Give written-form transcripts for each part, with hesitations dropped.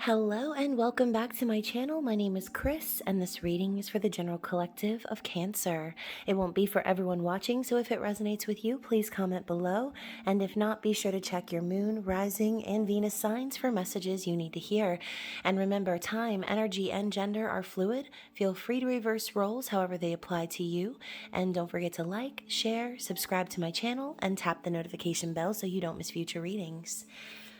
Hello and welcome back to my channel. My name is Chris and this reading is for the general collective of Cancer. It won't be for everyone watching, so if it resonates with you, please comment below. And if not, be sure to check your moon, rising, and Venus signs for messages you need to hear. And remember, time, energy, and gender are fluid. Feel free to reverse roles however they apply to you. And don't forget to like, share, subscribe to my channel, and tap the notification bell so you don't miss future readings.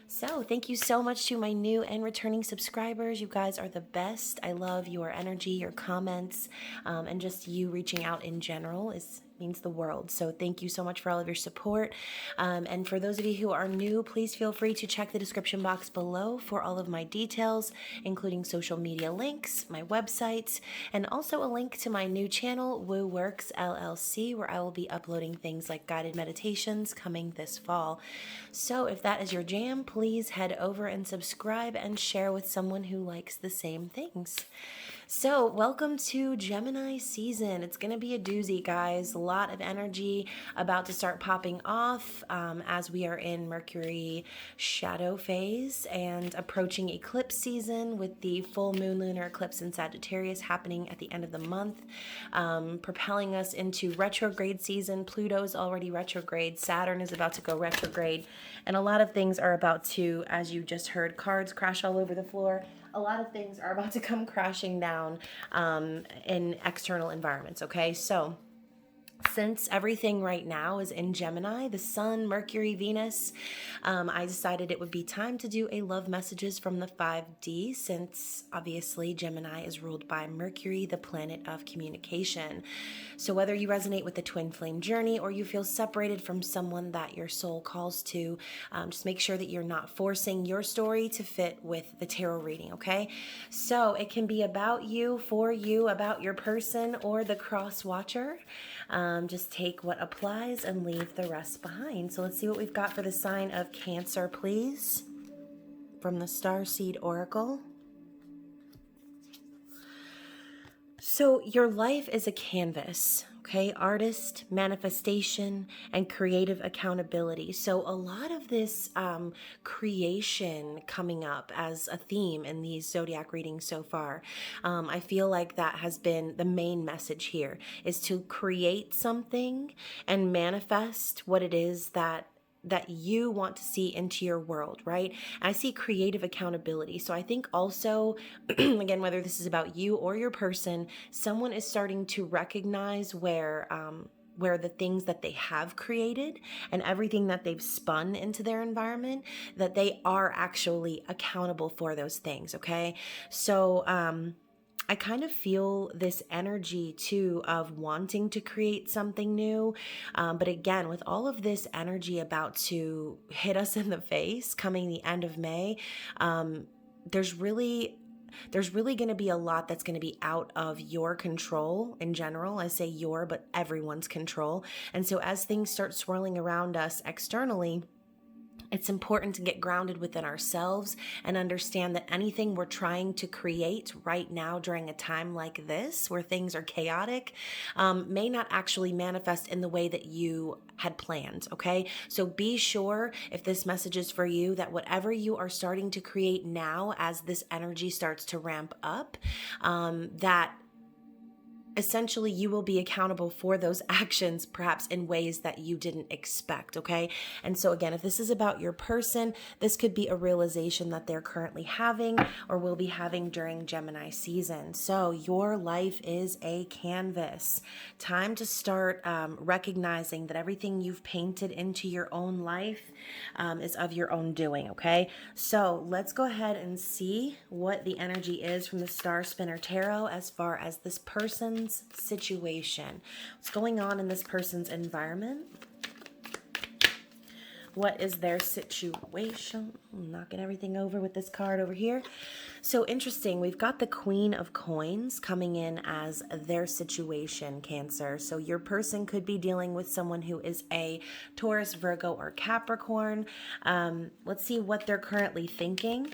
So thank you so much to my new and returning subscribers. You guys are the best. I love your energy, your comments, and just you reaching out in general means the world. So thank you so much for all of your support. And for those of you who are new, please feel free to check the description box below for all of my details, including social media links, my website, and also a link to my new channel, Woo Works LLC, where I will be uploading things like guided meditations coming this fall. So if that is your jam, please head over and subscribe and share with someone who likes the same things. So welcome to Gemini season. It's going to be a doozy, guys. A lot of energy about to start popping off as we are in Mercury shadow phase and approaching eclipse season with the full moon lunar eclipse in Sagittarius happening at the end of the month, propelling us into retrograde season. Pluto's already retrograde. Saturn is about to go retrograde. And a lot of things are about to, as you just heard, cards crash all over the floor. A lot of things are about to come crashing down in external environments, okay? So since everything right now is in Gemini, the Sun, Mercury, Venus, I decided it would be time to do a love messages from the 5D, since obviously Gemini is ruled by Mercury, the planet of communication. So whether you resonate with the twin flame journey or you feel separated from someone that your soul calls to, just make sure that you're not forcing your story to fit with the tarot reading, okay? So it can be about you, for you, about your person, or the cross watcher. Just take what applies and leave the rest behind. So let's see what we've got for the sign of Cancer, please, from the Starseed Oracle. So your life is a canvas, okay? Artist, manifestation, and creative accountability. So a lot of this creation coming up as a theme in these zodiac readings so far. I feel like that has been the main message here, is to create something and manifest what it is that you want to see into your world, right? I see creative accountability. So I think also, again, whether this is about you or your person, someone is starting to recognize where the things that they have created and everything that they've spun into their environment, that they are actually accountable for those things, okay? So, I kind of feel this energy too of wanting to create something new. But again, with all of this energy about to hit us in the face coming the end of May, there's really going to be a lot that's going to be out of your control in general. I say your, but everyone's control. And so as things start swirling around us externally, it's important to get grounded within ourselves and understand that anything we're trying to create right now during a time like this, where things are chaotic, may not actually manifest in the way that you had planned, okay? So be sure, if this message is for you, that whatever you are starting to create now as this energy starts to ramp up, that essentially you will be accountable for those actions, perhaps in ways that you didn't expect, okay? And so again, if this is about your person, this could be a realization that they're currently having or will be having during Gemini season. So your life is a canvas. Time to start recognizing that everything you've painted into your own life is of your own doing, okay? So let's go ahead and see what the energy is from the Star Spinner Tarot as far as this person's situation. What's going on in this person's environment? What is their situation? I'm knocking everything over with this card over here. So interesting. We've got the Queen of Coins coming in as their situation, Cancer. So your person could be dealing with someone who is a Taurus, Virgo, or Capricorn. Let's see what they're currently thinking.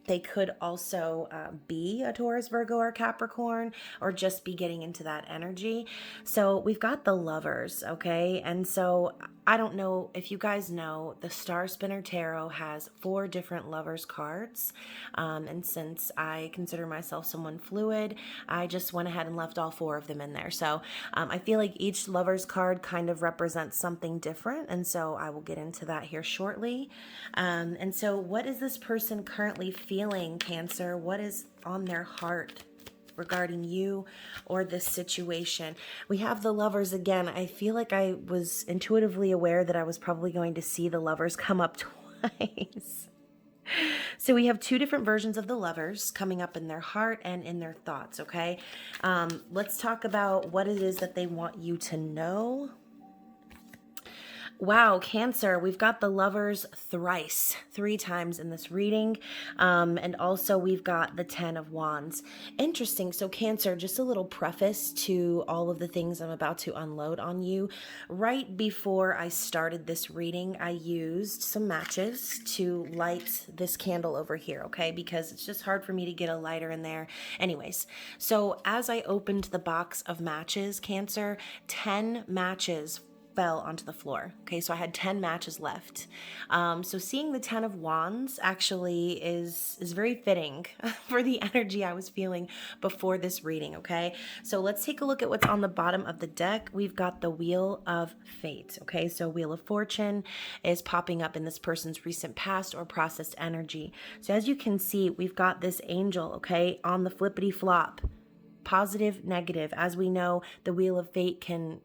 They could also be a Taurus, Virgo, or Capricorn, or just be getting into that energy. So we've got the Lovers, okay? And so I don't know if you guys know, the Star Spinner Tarot has 4 different lovers cards. And since I consider myself someone fluid, I just went ahead and left all 4 of them in there. So I feel like each lover's card kind of represents something different. And so I will get into that here shortly. And so what is this person currently feeling, Cancer? What is on their heart regarding you or this situation? We have the Lovers again. I feel like I was intuitively aware that I was probably going to see the Lovers come up twice. So we have 2 different versions of the Lovers coming up in their heart and in their thoughts, okay? Let's talk about what it is that they want you to know. Wow, Cancer, we've got the Lovers thrice, 3 times in this reading. And also we've got the 10 of Wands. Interesting. So Cancer, just a little preface to all of the things I'm about to unload on you. Right before I started this reading, I used some matches to light this candle over here, okay? Because it's just hard for me to get a lighter in there. Anyways, so as I opened the box of matches, Cancer, 10 matches fell onto the floor. Okay, so I had 10 matches left. So seeing the 10 of Wands actually is very fitting for the energy I was feeling before this reading, okay? So let's take a look at what's on the bottom of the deck. We've got the Wheel of Fate, okay? So Wheel of Fortune is popping up in this person's recent past or processed energy. So as you can see, we've got this angel, okay, on the flippity flop. Positive, negative. As we know, the Wheel of Fate can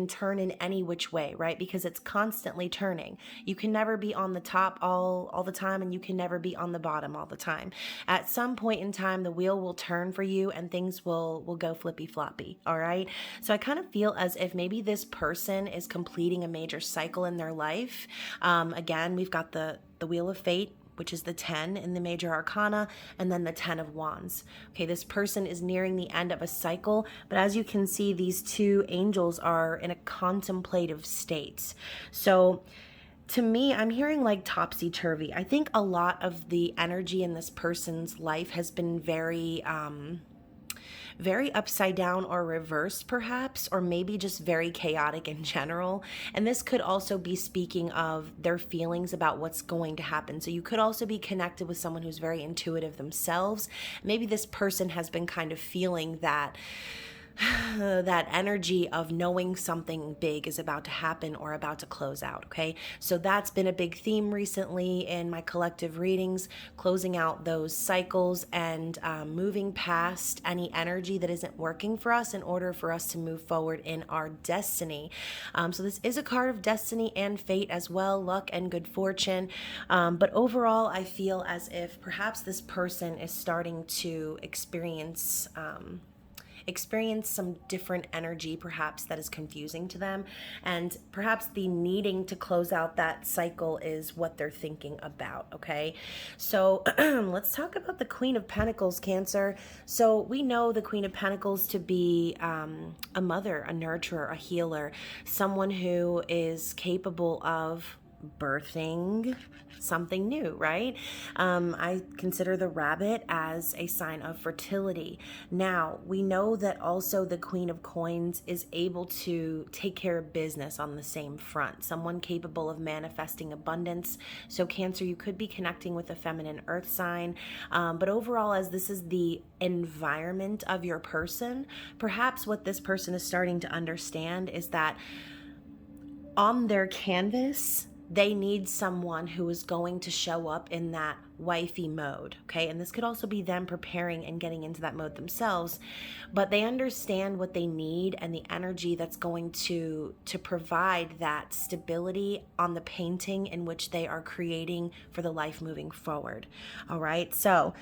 turn in any which way, right? Because it's constantly turning. You can never be on the top all the time, and you can never be on the bottom all the time. At some point in time, the wheel will turn for you and things will go flippy floppy, all right? So I kind of feel as if maybe this person is completing a major cycle in their life. Again, we've got the Wheel of Fate, which is the 10 in the major arcana, and then the 10 of Wands. Okay, this person is nearing the end of a cycle, but as you can see, these 2 angels are in a contemplative state. So to me, I'm hearing like topsy-turvy. I think a lot of the energy in this person's life has been very upside down or reversed perhaps, or maybe just very chaotic in general. And this could also be speaking of their feelings about what's going to happen. So you could also be connected with someone who's very intuitive themselves. Maybe this person has been kind of feeling that that energy of knowing something big is about to happen or about to close out, okay? So that's been a big theme recently in my collective readings, closing out those cycles and moving past any energy that isn't working for us in order for us to move forward in our destiny. So this is a card of destiny and fate as well, luck and good fortune. But overall, I feel as if perhaps this person is starting to experience some different energy perhaps that is confusing to them, and perhaps the needing to close out that cycle is what they're thinking about, okay? So let's talk about the Queen of Pentacles, Cancer. So we know the Queen of Pentacles to be a mother, a nurturer, a healer, someone who is capable of birthing something new, right? I consider the rabbit as a sign of fertility. Now, we know that also the Queen of Coins is able to take care of business on the same front, someone capable of manifesting abundance. So Cancer, you could be connecting with a feminine earth sign, but overall, as this is the environment of your person, perhaps what this person is starting to understand is that on their canvas, they need someone who is going to show up in that wifey mode, okay? And this could also be them preparing and getting into that mode themselves, but they understand what they need and the energy that's going to provide that stability on the painting in which they are creating for the life moving forward, all right? So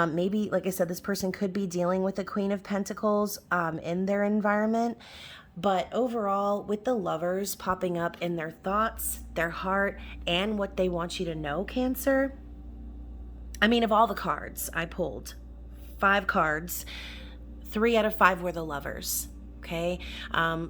maybe, like I said, this person could be dealing with the Queen of Pentacles in their environment. But overall, with the Lovers popping up in their thoughts, their heart, and what they want you to know, Cancer, I mean, of all the cards I pulled, 5 cards, 3 out of 5 were the Lovers. okay?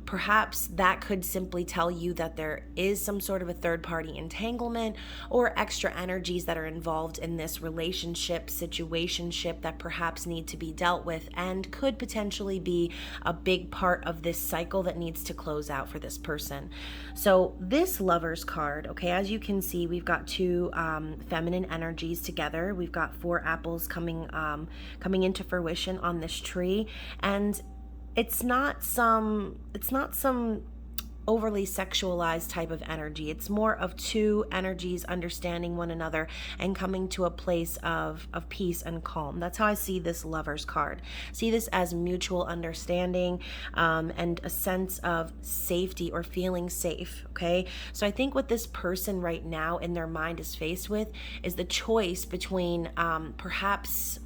Perhaps that could simply tell you that there is some sort of a third-party entanglement or extra energies that are involved in this relationship, situationship that perhaps need to be dealt with and could potentially be a big part of this cycle that needs to close out for this person. So this Lovers card, okay, as you can see, we've got two feminine energies together. We've got 4 apples coming into fruition on this tree, and it's not some overly sexualized type of energy. It's more of two energies understanding one another and coming to a place of peace and calm. That's how I see this Lovers card. See this as mutual understanding and a sense of safety or feeling safe, okay? So I think what this person right now in their mind is faced with is the choice between perhaps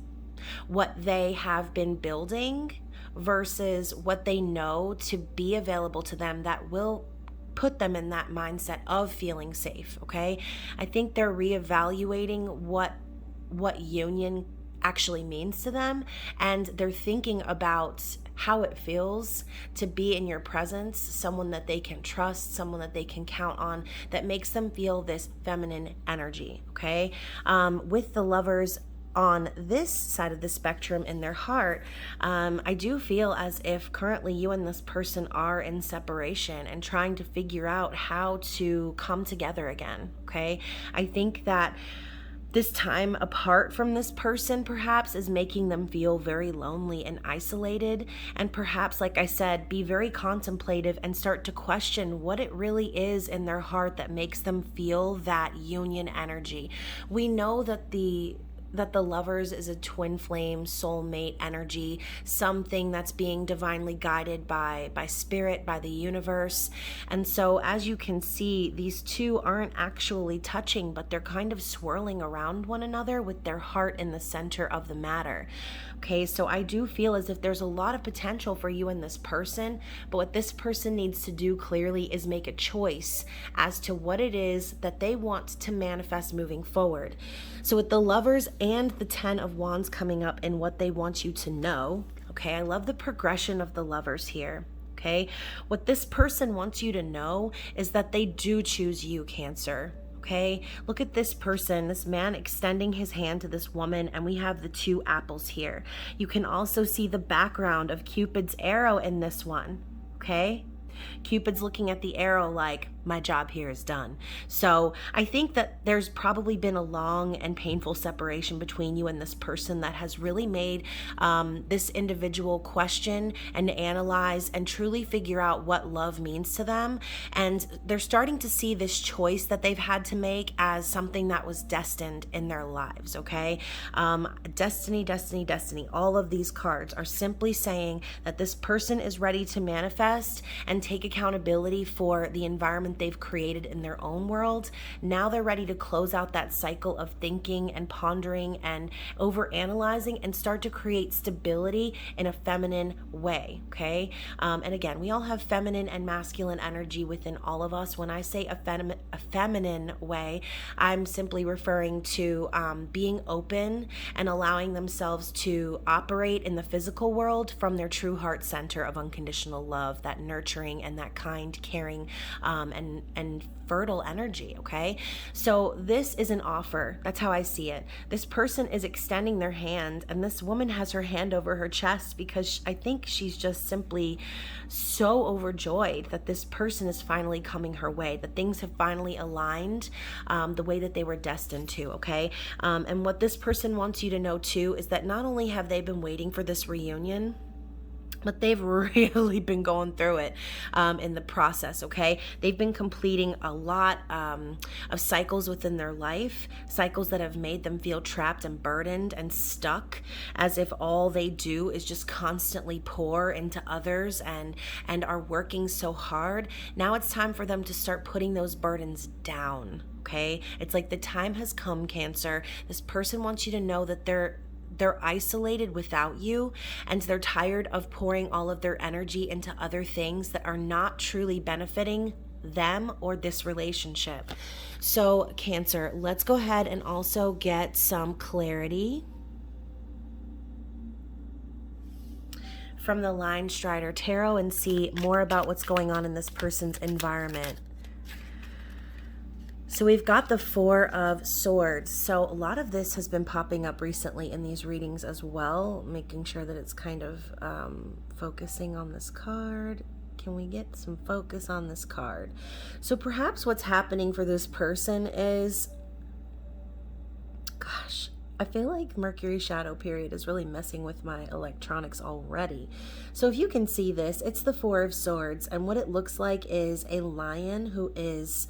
what they have been building versus what they know to be available to them that will put them in that mindset of feeling safe, okay? I think they're reevaluating what union actually means to them, and they're thinking about how it feels to be in your presence, someone that they can trust, someone that they can count on, that makes them feel this feminine energy, okay? With the Lovers on this side of the spectrum in their heart, I do feel as if currently you and this person are in separation and trying to figure out how to come together again, okay? I think that this time apart from this person perhaps is making them feel very lonely and isolated, and perhaps, like I said, be very contemplative and start to question what it really is in their heart that makes them feel that union energy. We know that the Lovers is a twin flame soulmate energy, something that's being divinely guided by spirit, by the universe. And so as you can see, these two aren't actually touching, but they're kind of swirling around one another with their heart in the center of the matter. Okay, so I do feel as if there's a lot of potential for you and this person, but what this person needs to do clearly is make a choice as to what it is that they want to manifest moving forward. So with the Lovers and the 10 of Wands coming up and what they want you to know, okay, I love the progression of the Lovers here. Okay, what this person wants you to know is that they do choose you, Cancer. Okay, look at this person, this man extending his hand to this woman, and we have the 2 apples here. You can also see the background of Cupid's arrow in this one, okay? Cupid's looking at the arrow like, my job here is done. So I think that there's probably been a long and painful separation between you and this person that has really made this individual question and analyze and truly figure out what love means to them. And they're starting to see this choice that they've had to make as something that was destined in their lives, okay? Destiny, destiny, destiny. All of these cards are simply saying that this person is ready to manifest and take accountability for the environment they've created in their own world. Now they're ready to close out that cycle of thinking and pondering and overanalyzing and start to create stability in a feminine way, okay? And again, we all have feminine and masculine energy within all of us. When I say a feminine way, I'm simply referring to being open and allowing themselves to operate in the physical world from their true heart center of unconditional love, that nurturing and that kind, caring, and fertile energy, okay? So this is an offer. That's how I see it. This person is extending their hand, and this woman has her hand over her chest because I think she's just simply so overjoyed that this person is finally coming her way, that things have finally aligned the way that they were destined to, okay? And what this person wants you to know too is that not only have they been waiting for this reunion, but they've really been going through it in the process, okay? They've been completing a lot of cycles within their life, cycles that have made them feel trapped and burdened and stuck, as if all they do is just constantly pour into others and are working so hard. Now it's time for them to start putting those burdens down, okay? It's like the time has come, Cancer. This person wants you to know that they're isolated without you, and they're tired of pouring all of their energy into other things that are not truly benefiting them or this relationship. So, Cancer, let's go ahead and also get some clarity from the Line Strider Tarot and see more about what's going on in this person's environment. So we've got the Four of Swords. So a lot of this has been popping up recently in these readings as well, making sure that it's kind of focusing on this card. Can we get some focus on this card? So perhaps what's happening for this person is, gosh, I feel like Mercury shadow period is really messing with my electronics already. So if you can see this, it's the Four of Swords, and what it looks like is a lion who is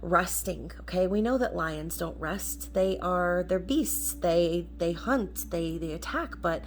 resting. Okay, we know that lions don't rest. They're beasts. They hunt, they attack, but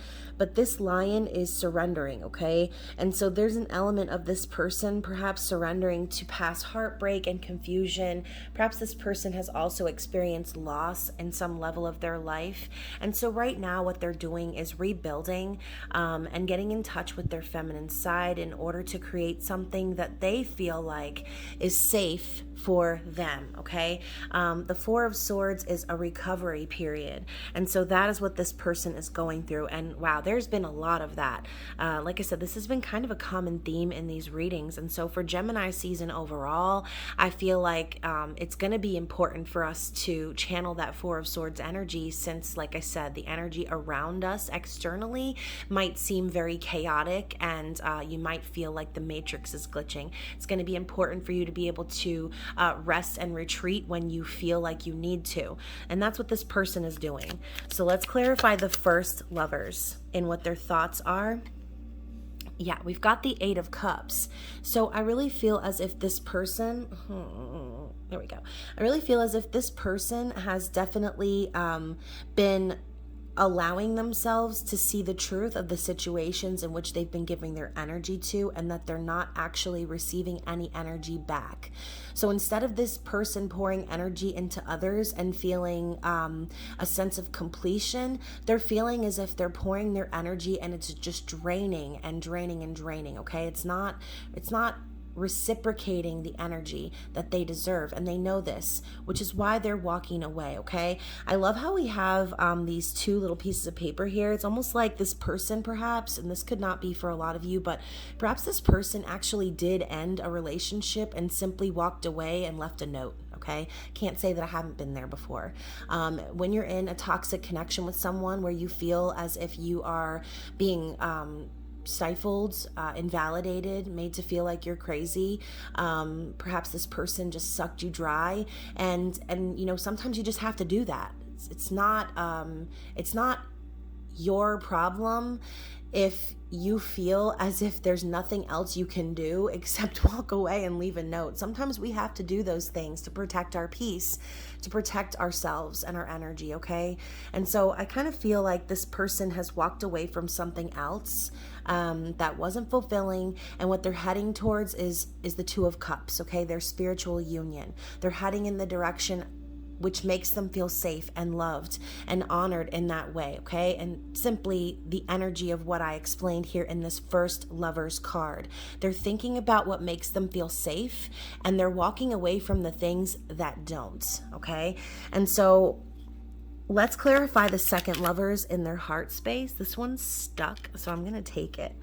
this lion is surrendering. Okay, and so there's an element of this person perhaps surrendering to past heartbreak and confusion. Perhaps this person has also experienced loss in some level of their life, and so right now what they're doing is rebuilding and getting in touch with their feminine side in order to create something that they feel like is safe for them. Okay, the Four of Swords is a recovery period, and so that is what this person is going through. And wow, there's been a lot of that. Like I said, this has been kind of a common theme in these readings, and so for Gemini season overall, I feel like it's going to be important for us to channel that Four of Swords energy, since like I said, the energy around us externally might seem very chaotic, and you might feel like the matrix is glitching. It's going to be important for you to be able to rest and retreat when you feel like you need to. And that's what this person is doing. So let's clarify the first lovers and what their thoughts are. Yeah, we've got the Eight of Cups. So I really feel as if this person, there we go. I really feel as if this person has definitely been allowing themselves to see the truth of the situations in which they've been giving their energy to, and that they're not actually receiving any energy back. So instead of this person pouring energy into others and feeling a sense of completion, they're feeling as if they're pouring their energy and it's just draining and draining and draining. Okay, it's not reciprocating the energy that they deserve, and they know this, which is why they're walking away. Okay, I love how we have these two little pieces of paper here. It's almost like this person perhaps, and this could not be for a lot of you, but perhaps this person actually did end a relationship and simply walked away and left a note. Okay, can't say that I haven't been there before. When you're in a toxic connection with someone where you feel as if you are being stifled, invalidated, made to feel like you're crazy. Perhaps this person just sucked you dry, and you know, sometimes you just have to do that. It's not your problem if you feel as if there's nothing else you can do except walk away and leave a note. Sometimes we have to do those things to protect our peace, to protect ourselves and our energy, okay? And so I kind of feel like this person has walked away from something else that wasn't fulfilling, and what they're heading towards is the Two of Cups, okay? Their spiritual union. They're heading in the direction which makes them feel safe and loved and honored in that way, okay? And simply the energy of what I explained here in this first Lovers card. They're thinking about what makes them feel safe, and they're walking away from the things that don't, okay? And so let's clarify the second Lovers in their heart space. This one's stuck, so I'm going to take it.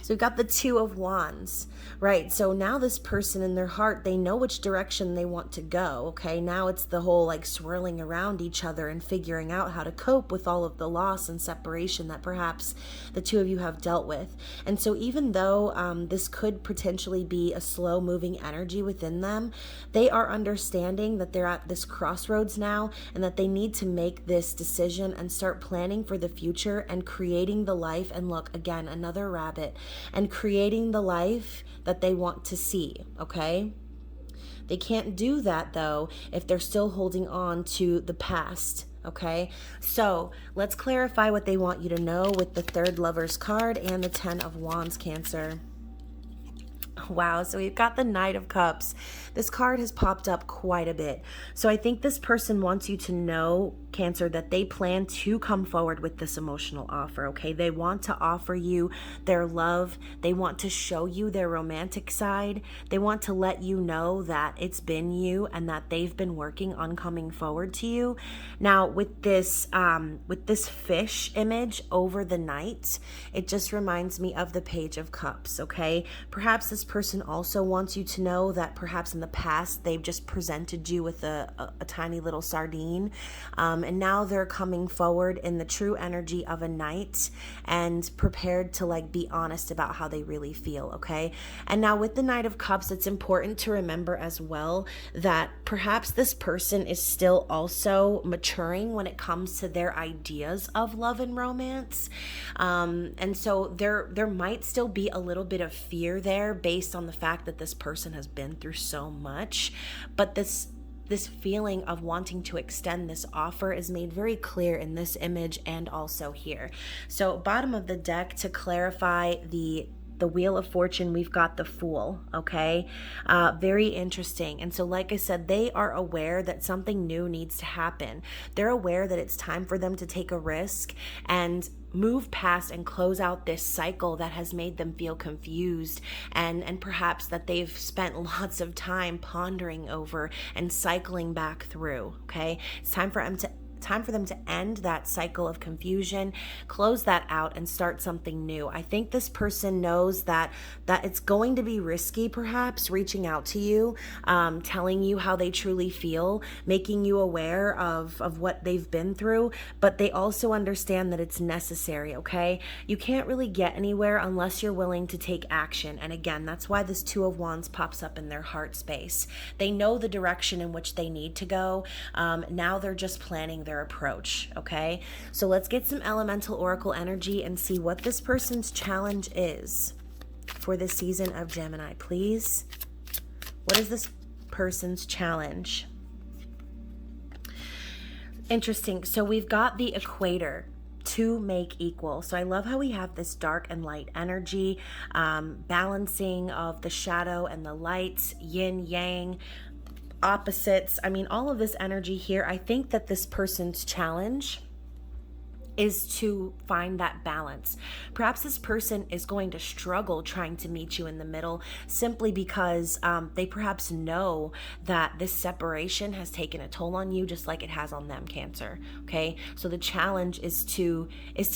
So we've got the Two of Wands, right? So now this person in their heart, they know which direction they want to go, okay? Now it's the whole like swirling around each other and figuring out how to cope with all of the loss and separation that perhaps the two of you have dealt with. And so even though this could potentially be a slow moving energy within them, they are understanding that they're at this crossroads now, and that they need to make this decision and start planning for the future and creating the life. And look, again, another rabbit. And creating the life that they want to see, okay? They can't do that, though, if they're still holding on to the past, okay? So let's clarify what they want you to know with the third Lovers card and the Ten of Wands, Cancer. Oh Wow, so we've got the Knight of Cups. This card has popped up quite a bit. So I think this person wants you to know, Cancer, that they plan to come forward with this emotional offer, okay? They want to offer you their love. They want to show you their romantic side. They want to let you know that it's been you and that they've been working on coming forward to you. Now, with this fish image over the Knight, it just reminds me of the Page of Cups, okay? Perhaps this person also wants you to know that perhaps in the past they've just presented you with a tiny little sardine, and now they're coming forward in the true energy of a knight and prepared to like be honest about how they really feel, okay? And now with the Knight of Cups, it's important to remember as well that perhaps this person is still also maturing when it comes to their ideas of love and romance, and so there might still be a little bit of fear there based on the fact that this person has been through so much, but this feeling of wanting to extend this offer is made very clear in this image and also here. So bottom of the deck, to clarify the Wheel of Fortune, we've got the Fool, okay? Very interesting. And so like I said, they are aware that something new needs to happen. They're aware that it's time for them to take a risk and move past and close out this cycle that has made them feel confused, and perhaps that they've spent lots of time pondering over and cycling back through, okay? It's time for them to end that cycle of confusion, close that out, and start something new. I think this person knows that it's going to be risky, perhaps, reaching out to you, telling you how they truly feel, making you aware of what they've been through, but they also understand that it's necessary, okay? You can't really get anywhere unless you're willing to take action. And again, that's why this Two of Wands pops up in their heart space. They know the direction in which they need to go. Now they're just planning their approach, okay? So let's get some elemental oracle energy and see what this person's challenge is for this season of Gemini, please. What is this person's challenge? Interesting. So we've got the equator, to make equal. So I love how we have this dark and light energy, balancing of the shadow and the light, yin yang, opposites. I mean, all of this energy here. I think that this person's challenge is to find that balance. Perhaps this person is going to struggle trying to meet you in the middle, simply because they perhaps know that this separation has taken a toll on you, just like it has on them, Cancer. Okay, so the challenge is to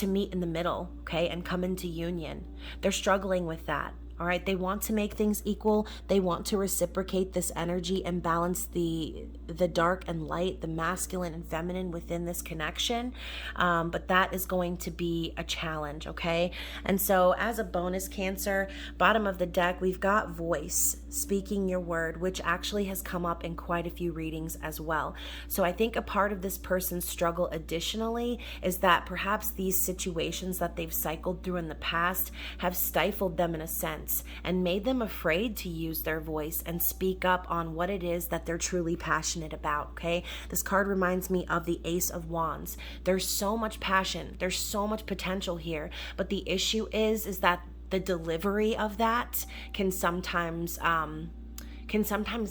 meet in the middle, okay, and come into union. They're struggling with that. All right, they want to make things equal. They want to reciprocate this energy and balance the dark and light, the masculine and feminine within this connection. But that is going to be a challenge, okay? And so as a bonus, Cancer, bottom of the deck, we've got voice, speaking your word, which actually has come up in quite a few readings as well. So I think a part of this person's struggle additionally is that perhaps these situations that they've cycled through in the past have stifled them in a sense and made them afraid to use their voice and speak up on what it is that they're truly passionate about, okay? This card reminds me of the Ace of Wands. There's so much passion, there's so much potential here, but the issue is that the delivery of that can sometimes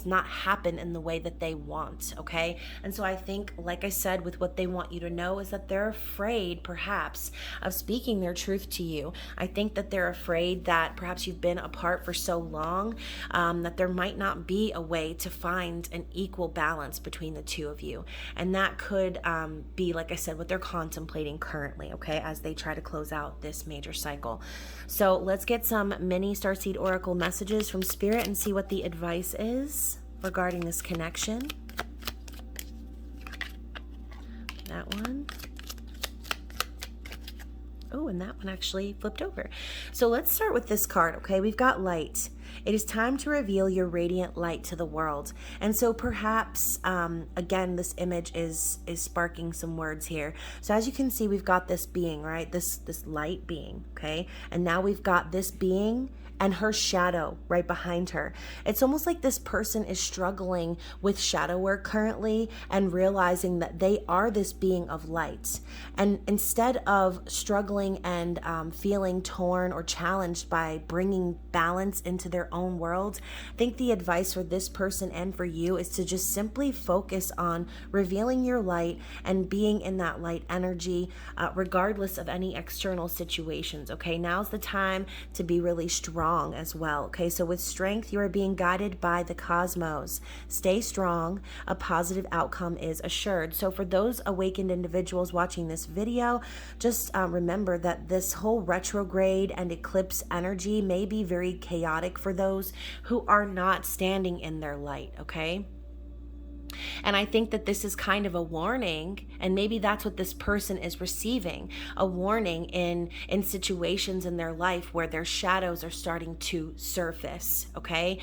not happen in the way that they want, okay? And so I think, like I said, with what they want you to know is that they're afraid, perhaps, of speaking their truth to you. I think that they're afraid that perhaps you've been apart for so long that there might not be a way to find an equal balance between the two of you. And that could be, like I said, what they're contemplating currently, okay, as they try to close out this major cycle. So let's get some mini Starseed Oracle messages from Spirit and see what the advice is regarding this connection. That one. Oh, and that one actually flipped over. So let's start with this card, okay? We've got light. It is time to reveal your radiant light to the world. And so perhaps, again, this image is sparking some words here. So as you can see, we've got this being, right? This light being, okay? And now we've got this being and her shadow right behind her. It's almost like this person is struggling with shadow work currently and realizing that they are this being of light. And instead of struggling and feeling torn or challenged by bringing balance into their their own world. I think the advice for this person and for you is to just simply focus on revealing your light and being in that light energy, regardless of any external situations. Okay, now's the time to be really strong as well. Okay, so with strength, you are being guided by the cosmos. Stay strong. A positive outcome is assured. So for those awakened individuals watching this video, just remember that this whole retrograde and eclipse energy may be very chaotic for those who are not standing in their light. Okay. And I think that this is kind of a warning, and maybe that's what this person is receiving, a warning in situations in their life where their shadows are starting to surface, okay?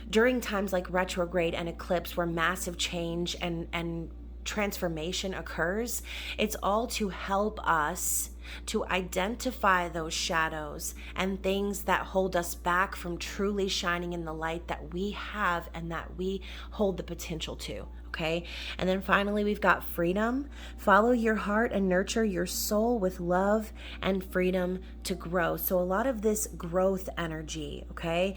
During times like retrograde and eclipse where massive change and transformation occurs, it's all to help us to identify those shadows and things that hold us back from truly shining in the light that we have and that we hold the potential to. Okay. And then finally, we've got freedom. Follow your heart and nurture your soul with love and freedom to grow. So a lot of this growth energy. Okay.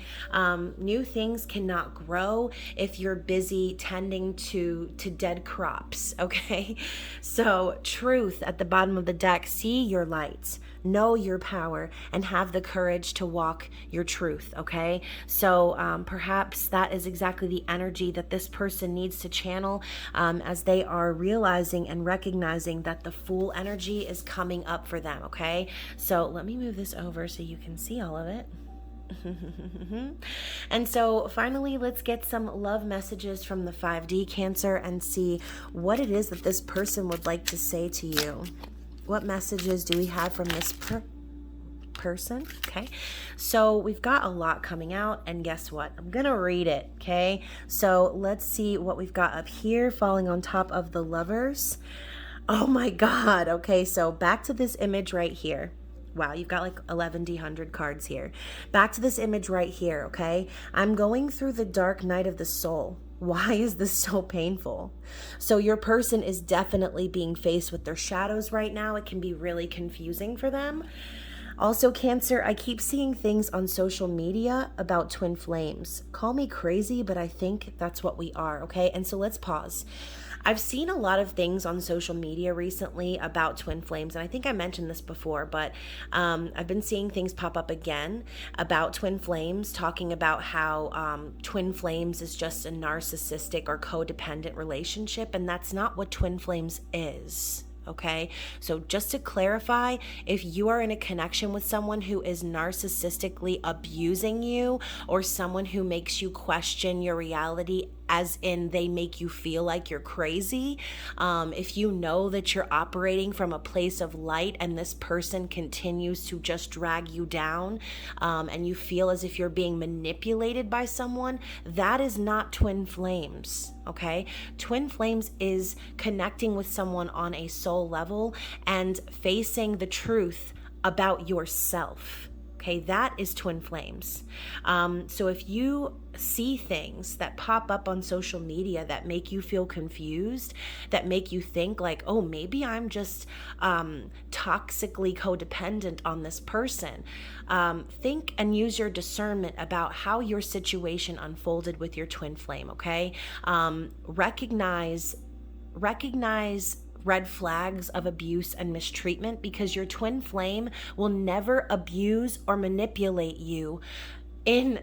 New things cannot grow if you're busy tending to dead crops. Okay. So truth at the bottom of the deck, see your lights, know your power, and have the courage to walk your truth. Okay. So perhaps that is exactly the energy that this person needs to channel as they are realizing and recognizing that the Fool energy is coming up for them. Okay, so let me move this over so you can see all of it. And so finally, let's get some love messages from the 5D Cancer and see what it is that this person would like to say to you. What messages do we have from this person? Okay, so we've got a lot coming out, and guess what? I'm gonna read it. Okay, so let's see what we've got up here, falling on top of the Lovers. Oh my God. Okay, so back to this image right here. Wow, you've got like 1100 cards here. Back to this image right here. Okay, I'm going through the dark night of the soul. Why is this so painful? So your person is definitely being faced with their shadows right now. It can be really confusing for them. Also, Cancer, I keep seeing things on social media about twin flames. Call me crazy, but I think that's what we are, okay? And so let's pause. I've seen a lot of things on social media recently about twin flames, and I think I mentioned this before, but I've been seeing things pop up again about twin flames, talking about how twin flames is just a narcissistic or codependent relationship, and that's not what twin flames is. Okay, so just to clarify, if you are in a connection with someone who is narcissistically abusing you, or someone who makes you question your reality, as in they make you feel like you're crazy, if you know that you're operating from a place of light and this person continues to just drag you down, and you feel as if you're being manipulated by someone, that is not twin flames. Okay, twin flames is connecting with someone on a soul level and facing the truth about yourself. Okay, that is twin flames. So if you see things that pop up on social media that make you feel confused, that make you think like, oh, maybe I'm just toxically codependent on this person, think and use your discernment about how your situation unfolded with your twin flame, okay? Recognize red flags of abuse and mistreatment, because your twin flame will never abuse or manipulate you in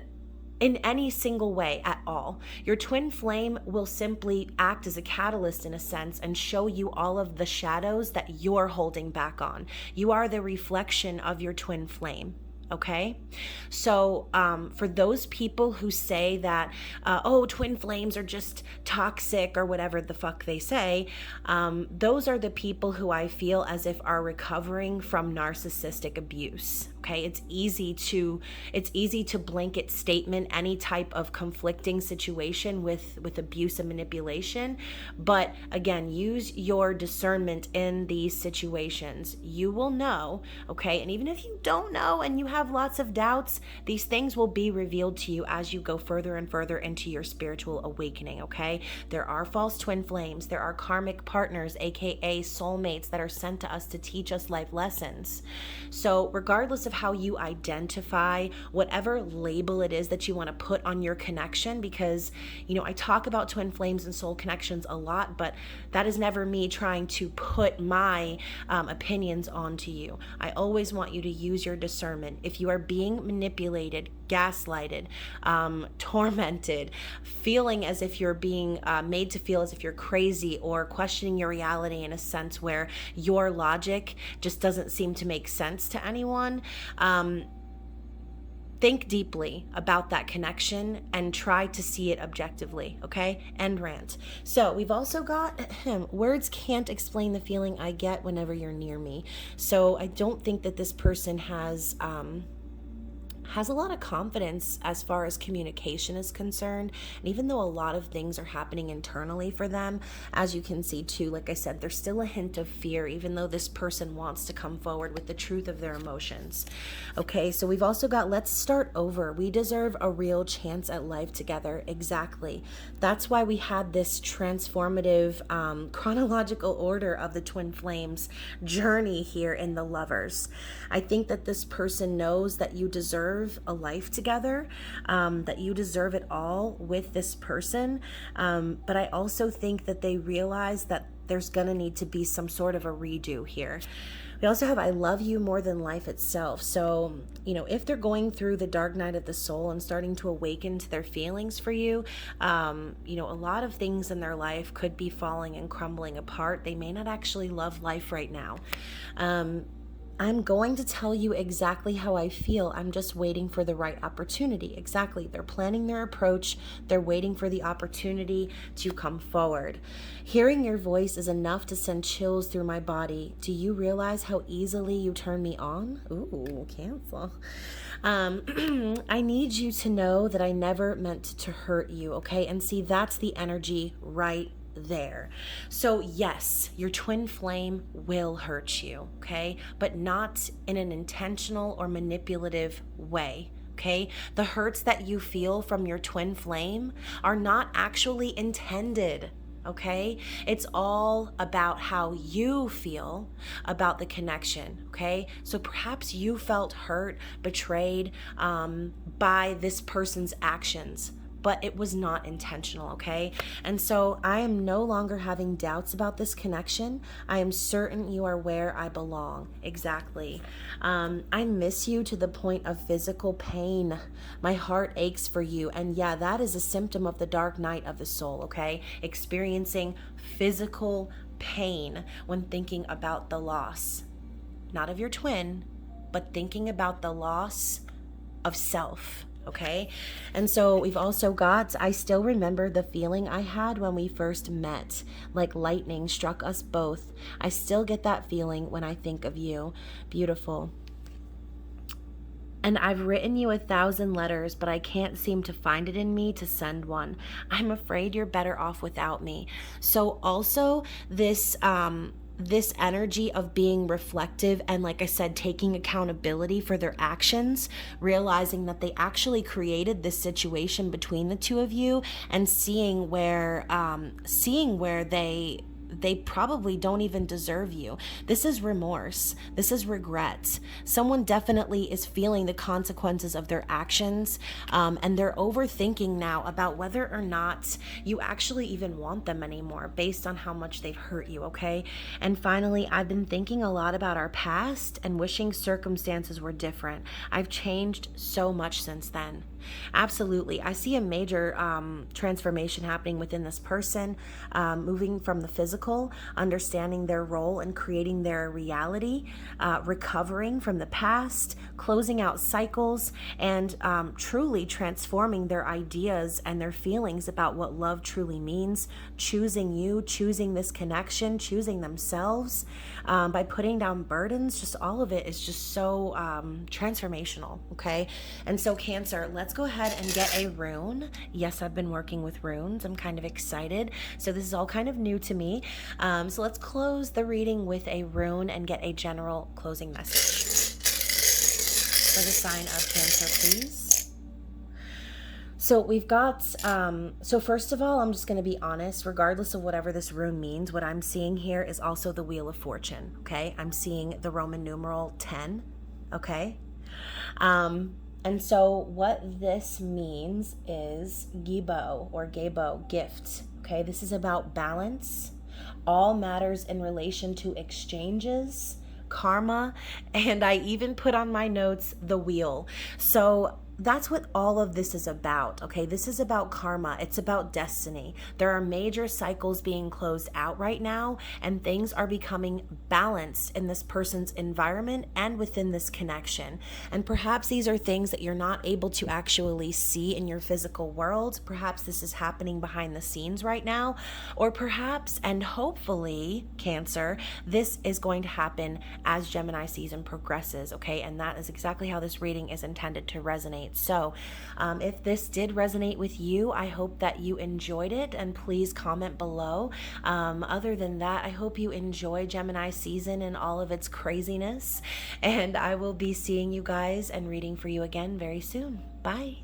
any single way at all. Your twin flame will simply act as a catalyst in a sense and show you all of the shadows that you're holding back on. You are the reflection of your twin flame. Okay, so for those people who say that, oh, twin flames are just toxic or whatever the fuck they say, those are the people who I feel as if are recovering from narcissistic abuse. Okay, it's easy to blanket statement any type of conflicting situation with abuse and manipulation, but again, use your discernment in these situations. You will know, okay, and even if you don't know and you have lots of doubts, these things will be revealed to you as you go further and further into your spiritual awakening. Okay, there are false twin flames, there are karmic partners, aka soulmates, that are sent to us to teach us life lessons. So regardless of of how you identify whatever label it is that you want to put on your connection, because, you know, I talk about twin flames and soul connections a lot, but that is never me trying to put my opinions onto you. I always want you to use your discernment. If you are being manipulated, gaslighted, tormented, feeling as if you're being made to feel as if you're crazy, or questioning your reality in a sense where your logic just doesn't seem to make sense to anyone, think deeply about that connection and try to see it objectively, okay? End rant. So we've also got words can't explain the feeling I get whenever you're near me. So I don't think that this person has a lot of confidence as far as communication is concerned. And even though a lot of things are happening internally for them, as you can see too, like I said, there's still a hint of fear, even though this person wants to come forward with the truth of their emotions. Okay, so we've also got, let's start over. We deserve a real chance at life together. Exactly. That's why we had this transformative chronological order of the twin flames journey here in the Lovers. I think that this person knows that you deserve a life together, that you deserve it all with this person. But I also think that they realize that there's going to need to be some sort of a redo here. We also have, I love you more than life itself. So, you know, if they're going through the dark night of the soul and starting to awaken to their feelings for you, you know, a lot of things in their life could be falling and crumbling apart. They may not actually love life right now. I'm going to tell you exactly how I feel. I'm just waiting for the right opportunity. Exactly. They're planning their approach. They're waiting for the opportunity to come forward. Hearing your voice is enough to send chills through my body. Do you realize how easily you turn me on? Ooh, cancel. I need you to know that I never meant to hurt you, okay? And see, that's the energy right there. So yes, your twin flame will hurt you, okay? But not in an intentional or manipulative way, okay? The hurts that you feel from your twin flame are not actually intended, okay? It's all about how you feel about the connection, okay? So perhaps you felt hurt, betrayed by this person's actions, but it was not intentional, okay? And so I am no longer having doubts about this connection. I am certain you are where I belong. Exactly. I miss you to the point of physical pain. My heart aches for you. And yeah, that is a symptom of the dark night of the soul, okay? Experiencing physical pain when thinking about the loss, not of your twin, but thinking about the loss of self. Okay. And so we've also got, I still remember the feeling I had when we first met, like lightning struck us both. I still get that feeling when I think of you. Beautiful. And I've written you 1,000 letters, but I can't seem to find it in me to send one. I'm afraid you're better off without me. So also this energy of being reflective and, like I said, taking accountability for their actions, realizing that they actually created this situation between the two of you, and seeing where they probably don't even deserve you. This is remorse. This is regret. Someone definitely is feeling the consequences of their actions, and they're overthinking now about whether or not you actually even want them anymore based on how much they've hurt you, okay? And finally, I've been thinking a lot about our past and wishing circumstances were different. I've changed so much since then. Absolutely. I see a major transformation happening within this person, moving from the physical, understanding their role and creating their reality, recovering from the past, closing out cycles, and truly transforming their ideas and their feelings about what love truly means, choosing you, choosing this connection, choosing themselves, by putting down burdens. Just all of it is just so transformational, okay? And so Cancer, let's go ahead and get a rune. Yes, I've been working with runes. I'm kind of excited. So this is all kind of new to me. So let's close the reading with a rune and get a general closing message for the sign of Cancer, please. So we've got, so first of all, I'm just going to be honest, regardless of whatever this rune means, what I'm seeing here is also the Wheel of Fortune, okay? I'm seeing the Roman numeral 10, okay? And so what this means is Gibo or Gabo, gift. Okay, this is about balance. All matters in relation to exchanges, karma, and I even put on my notes the wheel. So that's what all of this is about, okay? This is about karma. It's about destiny. There are major cycles being closed out right now, and things are becoming balanced in this person's environment and within this connection. And perhaps these are things that you're not able to actually see in your physical world. Perhaps this is happening behind the scenes right now, or perhaps, and hopefully, Cancer, this is going to happen as Gemini season progresses, okay? And that is exactly how this reading is intended to resonate. So if this did resonate with you, I hope that you enjoyed it, and please comment below. Other than that, I hope you enjoy Gemini season and all of its craziness, and I will be seeing you guys and reading for you again very soon. Bye.